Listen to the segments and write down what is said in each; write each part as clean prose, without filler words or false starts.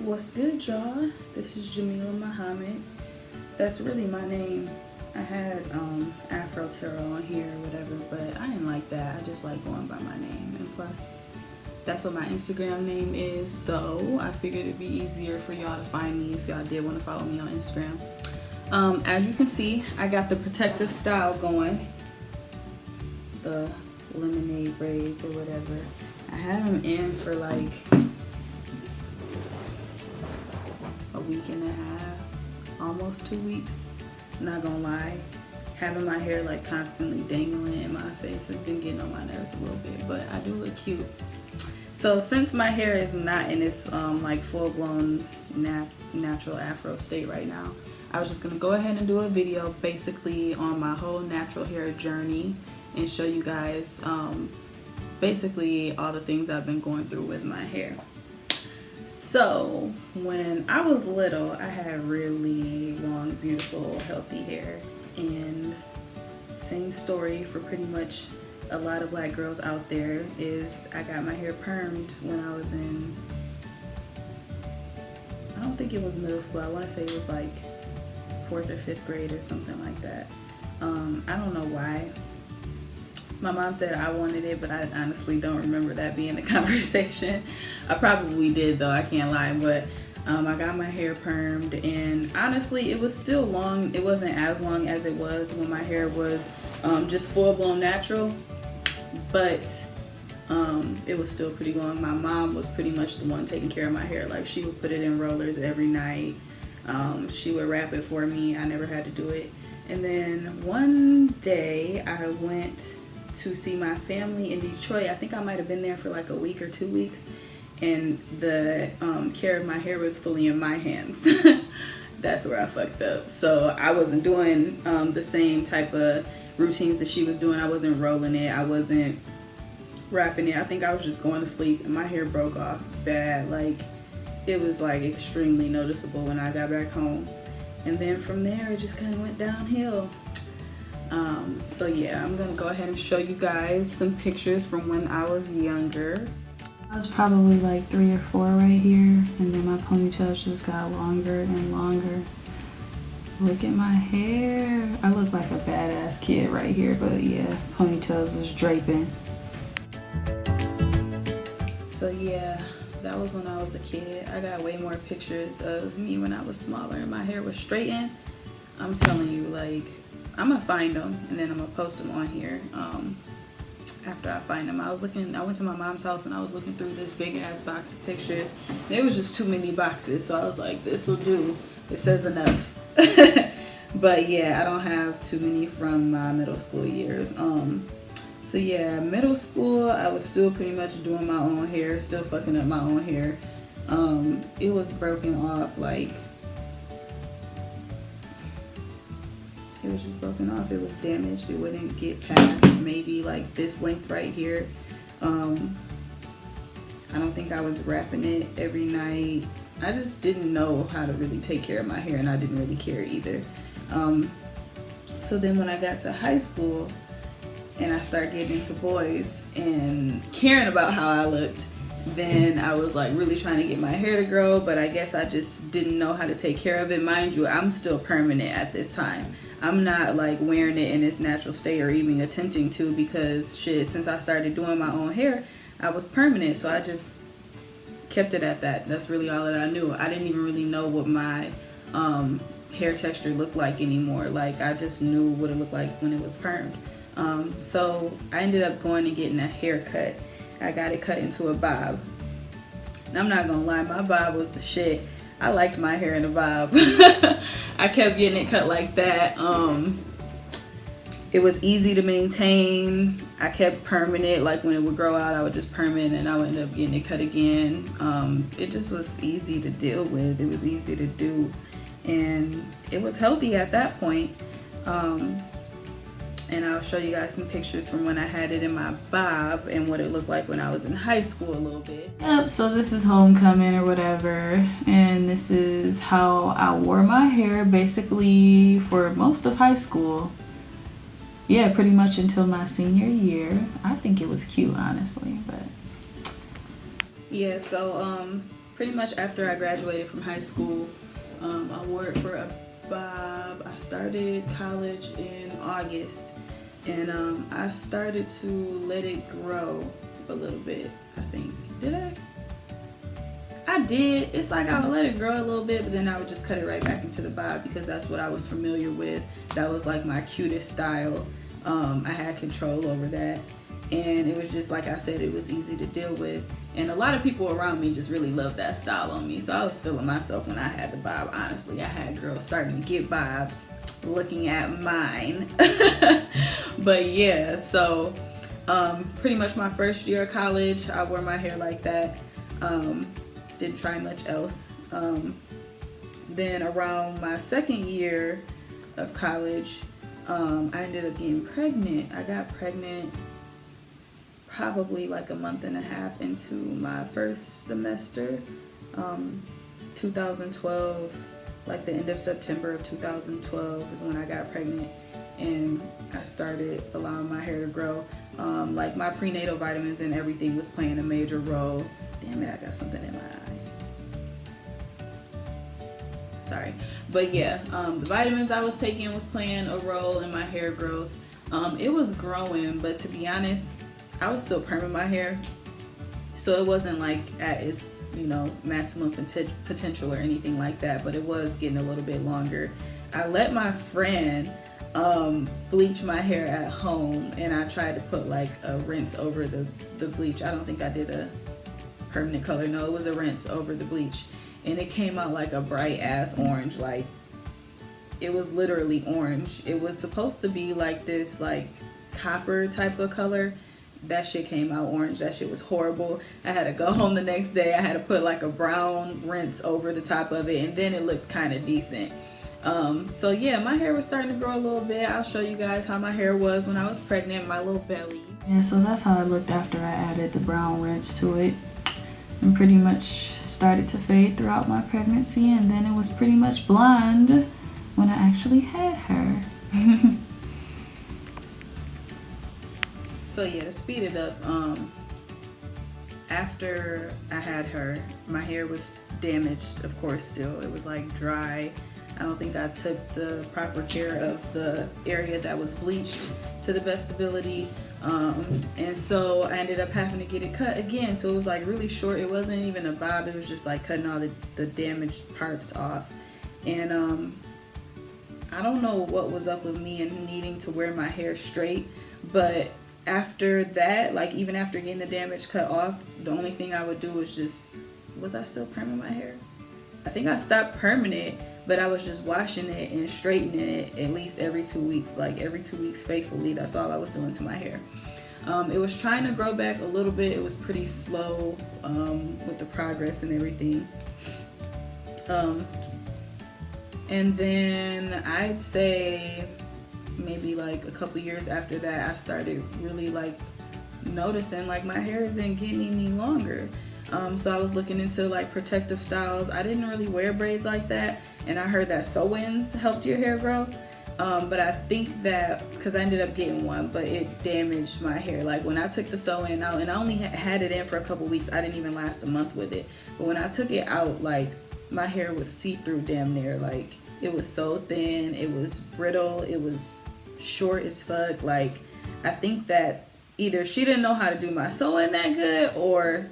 What's good, y'all? This is Jamellah Muhammad. That's really my name. I had Afro Tarot on here or whatever, but I didn't like that. I just like going by my name, and plus that's what my Instagram name is, so I figured it'd be easier for y'all to find me if y'all did want to follow me on Instagram. As you can see, I got the protective style going, the lemonade braids or whatever. I had them in for like a week and a half, almost 2 weeks. Not gonna lie, having my hair like constantly dangling in my face has been getting on my nerves a little bit, but I do look cute. So since my hair is not in this like full-blown natural afro state right now, I was just gonna go ahead and do a video basically on my whole natural hair journey and show you guys basically all the things I've been going through with my hair. So when I was little, I had really long, beautiful, healthy hair, and same story for pretty much a lot of black girls out there is I got my hair permed when I was in, I don't think it was middle school, I want to say it was like 4th or 5th grade or something like that. I don't know why. My mom said I wanted it, but I honestly don't remember that being the conversation. I probably did though, I can't lie, but I got my hair permed, and honestly it was still long. It wasn't as long as it was when my hair was just full-blown natural, but it was still pretty long. My mom was pretty much the one taking care of my hair. Like, she would put it in rollers every night. She would wrap it for me. I never had to do it. And then one day I went to see my family in Detroit. I think I might have been there for like a week or 2 weeks, and the care of my hair was fully in my hands. That's where I fucked up. So I wasn't doing the same type of routines that she was doing. I wasn't rolling it, I wasn't wrapping it. I think I was just going to sleep, and my hair broke off bad. Like, it was like extremely noticeable when I got back home, and then from there it just kind of went downhill. So yeah, I'm gonna go ahead and show you guys some pictures from when I was younger. I was probably like 3 or 4 right here, and then my ponytails just got longer and longer. Look at my hair. I look like a badass kid right here, but yeah, ponytails was draping. So yeah, that was when I was a kid. I got way more pictures of me when I was smaller and my hair was straightened. I'm telling you, like, I'm gonna find them and then I'm gonna post them on here after I find them. I went to my mom's house and I was looking through this big ass box of pictures. There was just too many boxes, so I was like, this will do. It says enough. But yeah, I don't have too many from my middle school years. So yeah, middle school, I was still pretty much doing my own hair, still fucking up my own hair. It was broken off, like, it was just broken off. It was damaged. It wouldn't get past maybe like this length right here. I don't think I was wrapping it every night. I just didn't know how to really take care of my hair, and I didn't really care either. So then when I got to high school and I started getting into boys and caring about how I looked, then I was like really trying to get my hair to grow, but I guess I just didn't know how to take care of it. Mind you, I'm still permanent at this time. I'm not like wearing it in its natural state or even attempting to, because shit, since I started doing my own hair, I was permanent, so I just kept it at that. That's really all that I knew. I didn't even really know what my hair texture looked like anymore. Like, I just knew what it looked like when it was permed. So I ended up going and getting a haircut. I got it cut into a bob. And I'm not gonna lie, my bob was the shit. I liked my hair in a bob. I kept getting it cut like that. It was easy to maintain. I kept perming it. Like, when it would grow out, I would just perm it and I would end up getting it cut again. It just was easy to deal with. It was easy to do. And it was healthy at that point. And I'll show you guys some pictures from when I had it in my bob and what it looked like when I was in high school a little bit. Yep, so this is homecoming or whatever, and this is how I wore my hair basically for most of high school. Yeah, pretty much until my senior year. I think it was cute, honestly, but yeah, so pretty much after I graduated from high school, I wore it for a bob. I started college in August, and I started to let it grow a little bit, I think. Did I? I did. It's like I would let it grow a little bit, but then I would just cut it right back into the bob because that's what I was familiar with. That was like my cutest style. I had control over that, and it was just like I said, it was easy to deal with. And a lot of people around me just really loved that style on me, so I was feeling myself when I had the bob. Honestly, I had girls starting to get bobs looking at mine. But yeah, so pretty much my first year of college, I wore my hair like that. Didn't try much else. Then around my second year of college, I ended up getting pregnant. I got pregnant probably like a month and a half into my first semester. 2012, like the end of September of 2012 is when I got pregnant, and I started allowing my hair to grow. Like my prenatal vitamins and everything was playing a major role. Damn it, I got something in my eye. Sorry. But yeah, the vitamins I was taking was playing a role in my hair growth. It was growing, but to be honest, I was still perming my hair. So it wasn't like at its, maximum potential or anything like that, but it was getting a little bit longer. I let my friend bleach my hair at home, and I tried to put like a rinse over the bleach. I don't think I did a permanent color. No, it was a rinse over the bleach, and it came out like a bright ass orange. Like it was literally orange. It was supposed to be like this like copper type of color. That shit came out orange. That shit was horrible. I had to go home the next day. I had to put like a brown rinse over the top of it, and then it looked kind of decent. So yeah, my hair was starting to grow a little bit. I'll show you guys how my hair was when I was pregnant, my little belly. Yeah, so that's how it looked after I added the brown rinse to it. And pretty much started to fade throughout my pregnancy, and then it was pretty much blonde when I actually had her. So yeah, to speed it up, after I had her, my hair was damaged, of course, still. It was like dry. I don't think I took the proper care of the area that was bleached to the best ability. And so I ended up having to get it cut again. So it was like really short. It wasn't even a bob. It was just like cutting all the damaged parts off. And I don't know what was up with me and needing to wear my hair straight, but after that, like even after getting the damage cut off, the only thing I would do was I still perming my hair? I think I stopped perming it, but I was just washing it and straightening it at least every 2 weeks, like every 2 weeks faithfully. That's all I was doing to my hair. It was trying to grow back a little bit. It was pretty slow with the progress and everything. And then I'd say maybe like a couple years after that, I started really like noticing like my hair isn't getting any longer. So I was looking into like protective styles. I didn't really wear braids like that, and I heard that sew-ins helped your hair grow. But I think that because I ended up getting one, but it damaged my hair. Like when I took the sew-in out, and I only had it in for a couple weeks, I didn't even last a month with it. But when I took it out, like my hair was see-through damn near. Like it was so thin, it was brittle, it was short as fuck. Like I think that either she didn't know how to do my sewing that good, or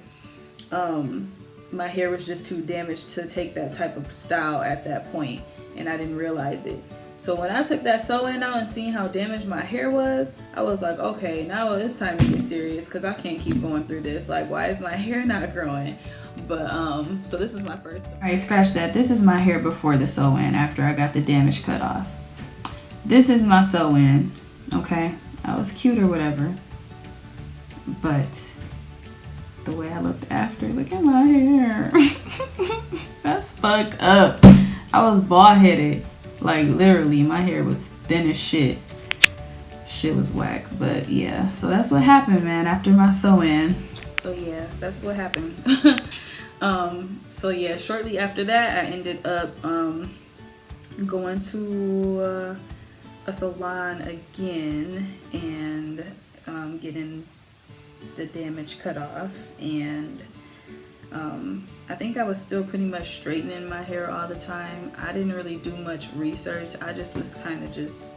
my hair was just too damaged to take that type of style at that point, and I didn't realize it. So when I took that sew-in out and seeing how damaged my hair was, I was like, okay, now it's time to get serious, because I can't keep going through this. Like, why is my hair not growing? But so this was my first. All right, scratch that. This is my hair before the sew-in, after I got the damage cut off. This is my sew-in. Okay, I was cute or whatever, but the way I looked after, look at my hair. That's fucked up. I was bald-headed. Like literally, my hair was thin as shit. Shit was whack. But yeah, so that's what happened, man, after my sew-in. So yeah, that's what happened. So yeah, shortly after that, I ended up going to a salon again and getting the damage cut off, and I think I was still pretty much straightening my hair all the time. I didn't really do much research. I just was kind of just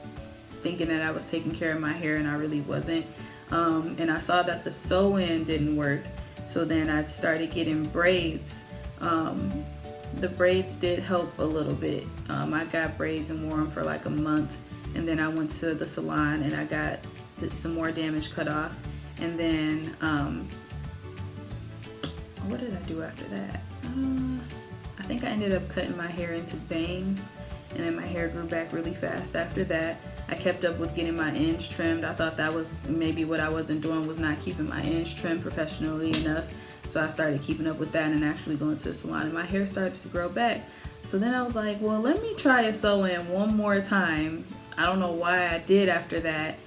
thinking that I was taking care of my hair, and I really wasn't. And I saw that the sew-in didn't work, so then I started getting braids. The braids did help a little bit. I got braids and wore them for like a month, and then I went to the salon and I got some more damage cut off. And then what did I do after that? I think I ended up cutting my hair into bangs, and then my hair grew back really fast after that. I kept up with getting my ends trimmed. I thought that was maybe what I wasn't doing, was not keeping my ends trimmed professionally enough. So I started keeping up with that and actually going to the salon, and my hair started to grow back. So then I was like, well, let me try a sew-in one more time. I don't know why I did after that.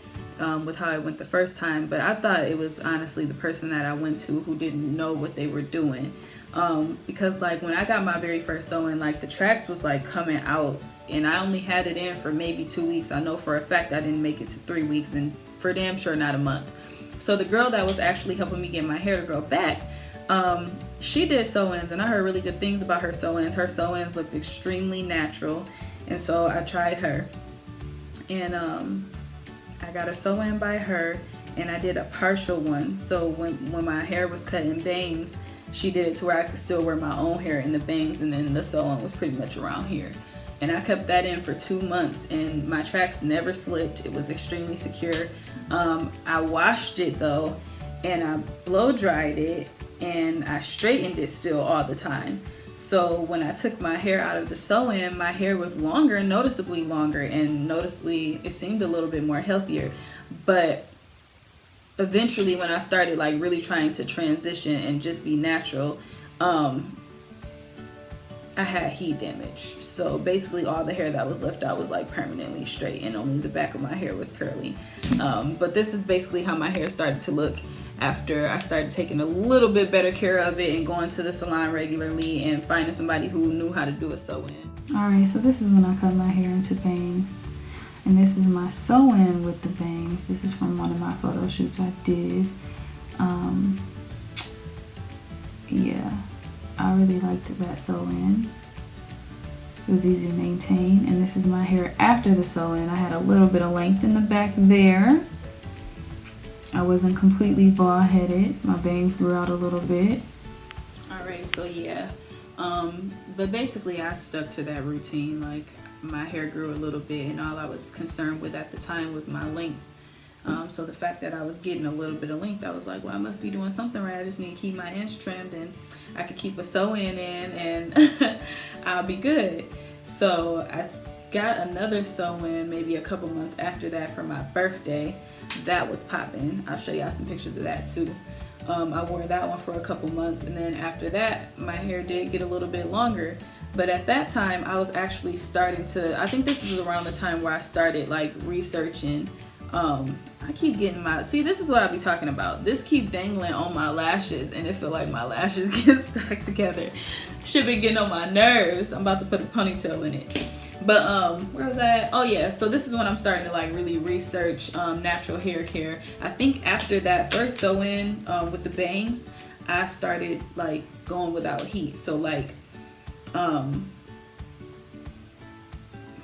With how I went the first time, but I thought it was honestly the person that I went to who didn't know what they were doing, because like when I got my very first sew-in, like the tracks was like coming out, and I only had it in for maybe 2 weeks. I know for a fact I didn't make it to 3 weeks, and for damn sure not a month. So the girl that was actually helping me get my hair to grow back, she did sew-ins, and I heard really good things about her sew-ins. Her sew-ins looked extremely natural, and so I tried her, and I got a sew-in by her, and I did a partial one. So when my hair was cut in bangs, she did it to where I could still wear my own hair in the bangs, and then the sew-in was pretty much around here. And I kept that in for 2 months, and my tracks never slipped. It was extremely secure. I washed it though, and I blow dried it, and I straightened it still all the time. So when I took my hair out of the sew-in, my hair was longer, noticeably longer, and noticeably it seemed a little bit more healthier. But eventually when I started like really trying to transition and just be natural, I had heat damage. So basically all the hair that was left out was like permanently straight, and only the back of my hair was curly. But this is basically how my hair started to look after I started taking a little bit better care of it and going to the salon regularly and finding somebody who knew how to do a sew-in. Alright, so this is when I cut my hair into bangs. And this is my sew-in with the bangs. This is from one of my photo shoots I did. Yeah, I really liked that sew-in. It was easy to maintain. And this is my hair after the sew-in. I had a little bit of length in the back there. I wasn't completely bald-headed. My bangs grew out a little bit. Alright, so yeah. But basically I stuck to that routine. Like, my hair grew a little bit, and all I was concerned with at the time was my length. So the fact that I was getting a little bit of length, I was like, well, I must be doing something right. I just need to keep my ends trimmed, and I could keep a sew-in in, and I'll be good. So I got another sew-in maybe a couple months after that for my birthday. That was popping. I'll show y'all some pictures of that too. I wore that one for a couple months, and then after that my hair did get a little bit longer. But at that time I was actually starting to, I think this is around the time where I started like researching. I keep getting my, see, this is what I be talking about. This keep dangling on my lashes, and it feel like my lashes get stuck together. Should be getting on my nerves. I'm about to put a ponytail in it. But where was I at? Oh yeah, so this is when I'm starting to like really research natural hair care. I think after that first sew-in with the bangs, I started like going without heat. So like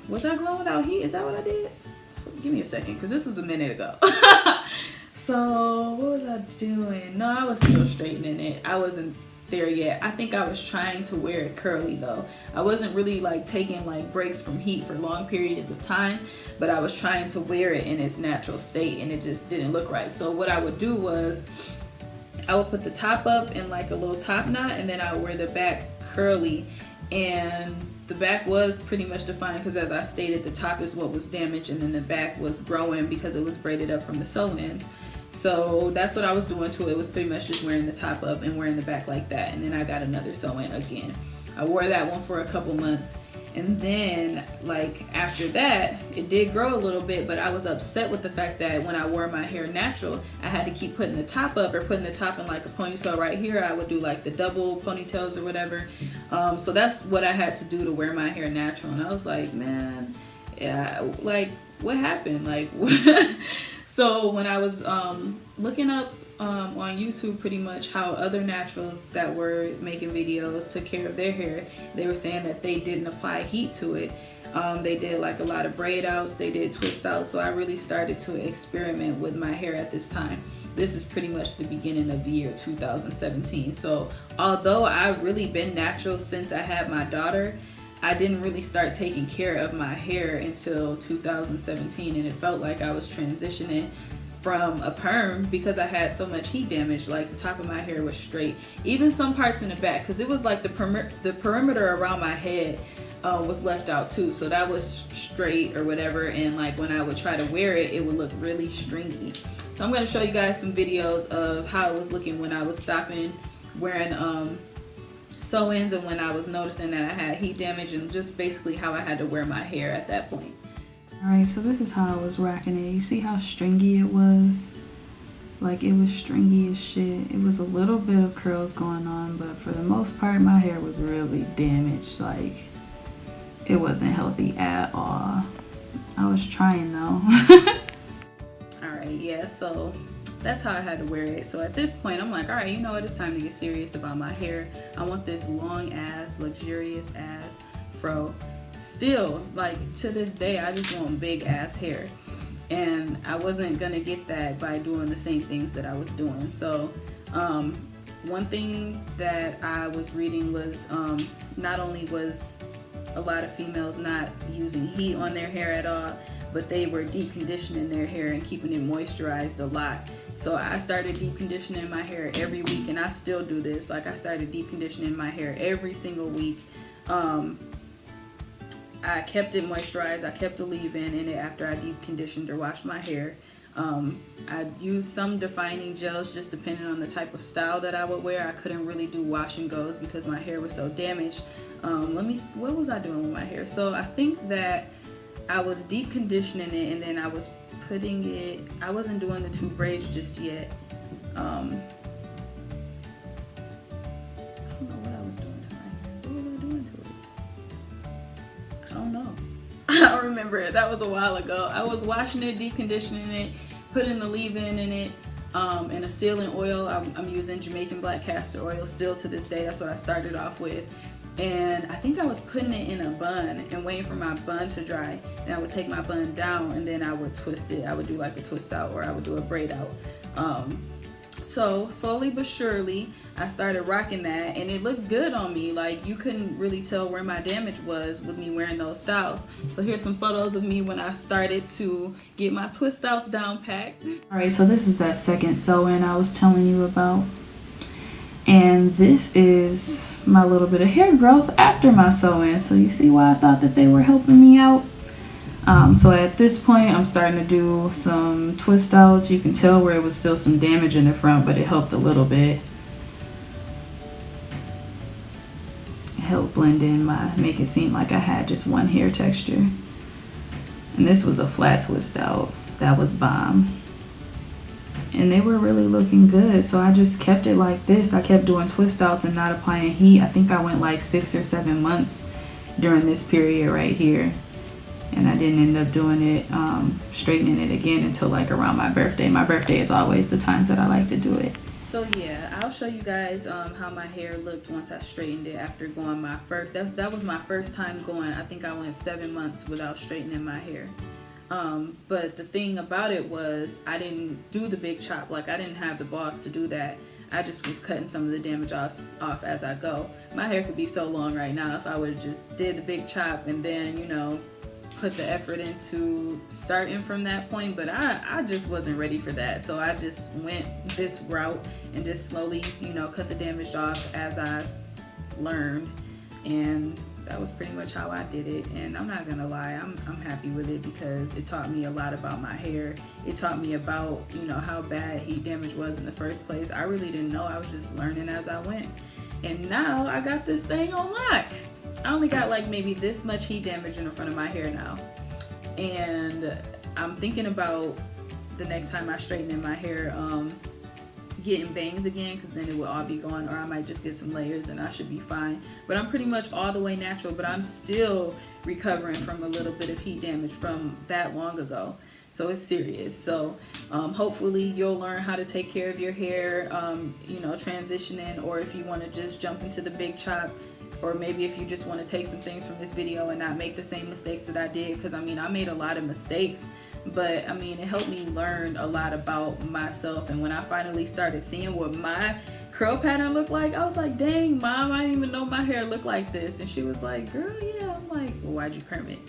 was I going without heat? Is that what I did? Give me a second, because this was a minute ago. So what was I doing? No, I was still straightening it. I wasn't there yet. I think I was trying to wear it curly though. I wasn't really like taking like breaks from heat for long periods of time, but I was trying to wear it in its natural state, and it just didn't look right. So what I would do was I would put the top up in like a little top knot, and then I would wear the back curly, and the back was pretty much defined because, as I stated, the top is what was damaged, and then the back was growing because it was braided up from the sew-ins. So that's what I was doing to it. It was pretty much just wearing the top up and wearing the back like that. And then I got another sew-in again. I wore that one for a couple months, and then like after that it did grow a little bit, but I was upset with the fact that when I wore my hair natural, I had to keep putting the top up, or putting the top in like a ponytail right here. I would do like the double ponytails or whatever. So that's what I had to do to wear my hair natural, and I was like, man, yeah, like what happened? Like so when I was looking up on YouTube pretty much how other naturals that were making videos took care of their hair. They were saying that they didn't apply heat to it. They did like a lot of braid outs, they did twist outs. So I really started to experiment with my hair at this time. This is pretty much the beginning of the year 2017. So although I've really been natural since I had my daughter, I didn't really start taking care of my hair until 2017, and it felt like I was transitioning from a perm because I had so much heat damage. Like the top of my hair was straight, even some parts in the back, because it was like the perimeter around my head was left out too, so that was straight or whatever, and like when I would try to wear it, it would look really stringy. So I'm going to show you guys some videos of how it was looking when I was stopping wearing sew-ins and when I was noticing that I had heat damage, and just basically how I had to wear my hair at that point. Alright, so this is how I was rocking it. You see how stringy it was? Like, it was stringy as shit. It was a little bit of curls going on, but for the most part my hair was really damaged. Like, it wasn't healthy at all. I was trying though. Alright, yeah, so that's how I had to wear it. So at this point I'm like, alright, you know what, it's time to get serious about my hair. I want this long ass, luxurious ass fro. Still, like to this day, I just want big ass hair, and I wasn't gonna get that by doing the same things that I was doing. So one thing that I was reading was not only was a lot of females not using heat on their hair at all, but they were deep conditioning their hair and keeping it moisturized a lot. So I started deep conditioning my hair every week, and I still do this. Like, I started deep conditioning my hair every single week. I kept it moisturized. I kept the leave-in in it after I deep conditioned or washed my hair. I used some defining gels just depending on the type of style that I would wear. I couldn't really do wash and goes because my hair was so damaged. What was I doing with my hair? So I think that I was deep conditioning it, and then I was putting it, I wasn't doing the 2 braids just yet. I don't know what I was doing to my hair. What was I doing to it? I don't know. I don't remember it. That was a while ago. I was washing it, deep conditioning it, putting the leave-in in it, and a sealing oil. I'm using Jamaican black castor oil still to this day. That's what I started off with. And I think I was putting it in a bun and waiting for my bun to dry. And I would take my bun down, and then I would twist it. I would do like a twist out, or I would do a braid out. So slowly but surely I started rocking that, and it looked good on me. Like, you couldn't really tell where my damage was with me wearing those styles. So here's some photos of me when I started to get my twist outs down packed. Alright, so this is that second sew-in I was telling you about. And this is my little bit of hair growth after my sew-in. So you see why I thought that they were helping me out? So at this point, I'm starting to do some twist outs. You can tell where it was still some damage in the front, but it helped a little bit. It helped blend in make it seem like I had just one hair texture. And this was a flat twist out. That was bomb. And they were really looking good, so I just kept it like this. I kept doing twist outs and not applying heat. I think I went like 6 or 7 months during this period right here, and I didn't end up doing it, straightening it again until like around my birthday. My birthday is always the times that I like to do it. So yeah, I'll show you guys how my hair looked once I straightened it after going my first, that was my first time going. I think I went 7 months without straightening my hair. But the thing about it was I didn't do the big chop. Like, I didn't have the balls to do that. I just was cutting some of the damage off as I go. My hair could be so long right now if I would have just did the big chop and then, you know, put the effort into starting from that point. But I just wasn't ready for that. So I just went this route and just slowly, you know, cut the damage off as I learned. And that was pretty much how I did it, and I'm not gonna lie, I'm happy with it because it taught me a lot about my hair. It taught me about, you know, how bad heat damage was in the first place. I really didn't know. I was just learning as I went, and now I got this thing on lock. I only got like maybe this much heat damage in the front of my hair now, and I'm thinking about the next time I straighten in my hair, getting bangs again, because then it will all be gone, or I might just get some layers and I should be fine. But I'm pretty much all the way natural, but I'm still recovering from a little bit of heat damage from that long ago. So it's serious. So hopefully you'll learn how to take care of your hair, you know, transitioning, or if you want to just jump into the big chop, or maybe if you just want to take some things from this video and not make the same mistakes that I did, because I mean, I made a lot of mistakes, but I mean, it helped me learn a lot about myself. And when I finally started seeing what my curl pattern looked like, I was like, dang, Mom, I didn't even know my hair looked like this. And she was like, girl, yeah. I'm like, well, why'd you perm it?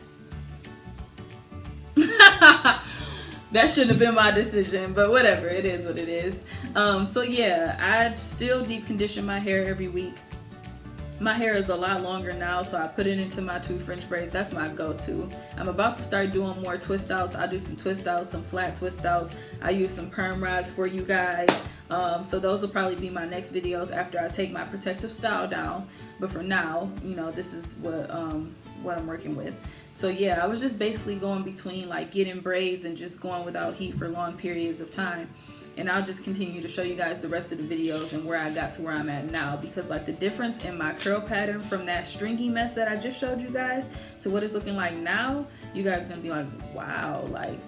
That shouldn't have been my decision, but whatever, it is what it is. So yeah, I still deep condition my hair every week. My hair is a lot longer now, so I put it into my 2 French braids. That's my go-to. I'm about to start doing more twist outs. I do some twist outs, some flat twist outs. I use some perm rods for you guys. So those will probably be my next videos after I take my protective style down. But for now, you know, this is what I'm working with. So yeah, I was just basically going between like getting braids and just going without heat for long periods of time. And I'll just continue to show you guys the rest of the videos and where I got to where I'm at now, because like the difference in my curl pattern from that stringy mess that I just showed you guys to what it's looking like now, you guys are gonna be like, wow, like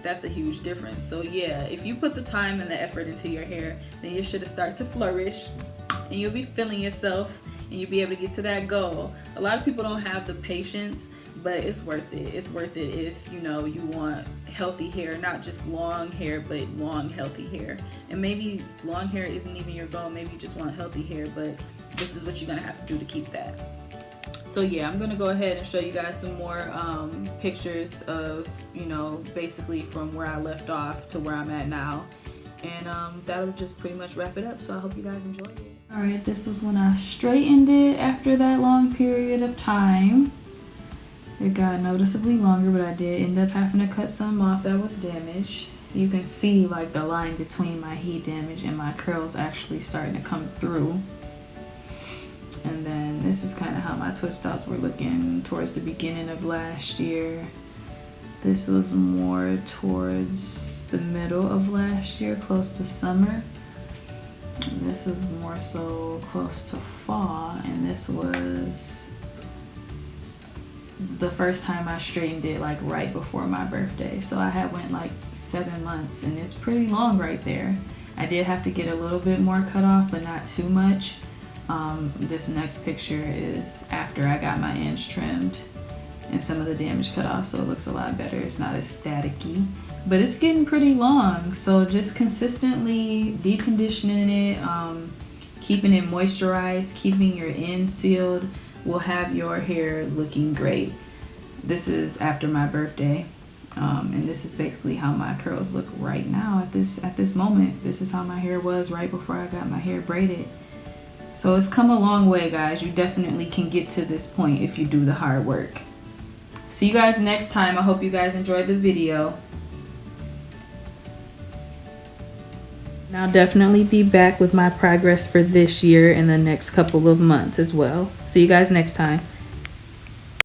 that's a huge difference. So yeah, if you put the time and the effort into your hair, then your shit will start to flourish and you'll be feeling yourself and you'll be able to get to that goal. A lot of people don't have the patience, but it's worth it. It's worth it if, you know, you want healthy hair, not just long hair, but long healthy hair. And maybe long hair isn't even your goal. Maybe you just want healthy hair, but this is what you're gonna have to do to keep that. So yeah, I'm gonna go ahead and show you guys some more pictures of, you know, basically from where I left off to where I'm at now. And that'll just pretty much wrap it up. So I hope you guys enjoyed it. All right, this was when I straightened it after that long period of time. It got noticeably longer, but I did end up having to cut some off that was damaged. You can see like the line between my heat damage and my curls actually starting to come through. And then this is kind of how my twist outs were looking towards the beginning of last year. This was more towards the middle of last year, close to summer. And this is more so close to fall, and this was the first time I straightened it like right before my birthday. So I had went like 7 months, and it's pretty long right there. I did have to get a little bit more cut off, but not too much. This next picture is after I got my ends trimmed and some of the damage cut off, so it looks a lot better. It's not as staticky, but it's getting pretty long. So just consistently deep conditioning it, keeping it moisturized, keeping your ends sealed will have your hair looking great. This is after my birthday, and this is basically how my curls look right now at this moment. This is how my hair was right before I got my hair braided. So it's come a long way, guys. You definitely can get to this point if you do the hard work. See you guys next time. I hope you guys enjoyed the video. And I'll definitely be back with my progress for this year and the next couple of months as well. See you guys next time.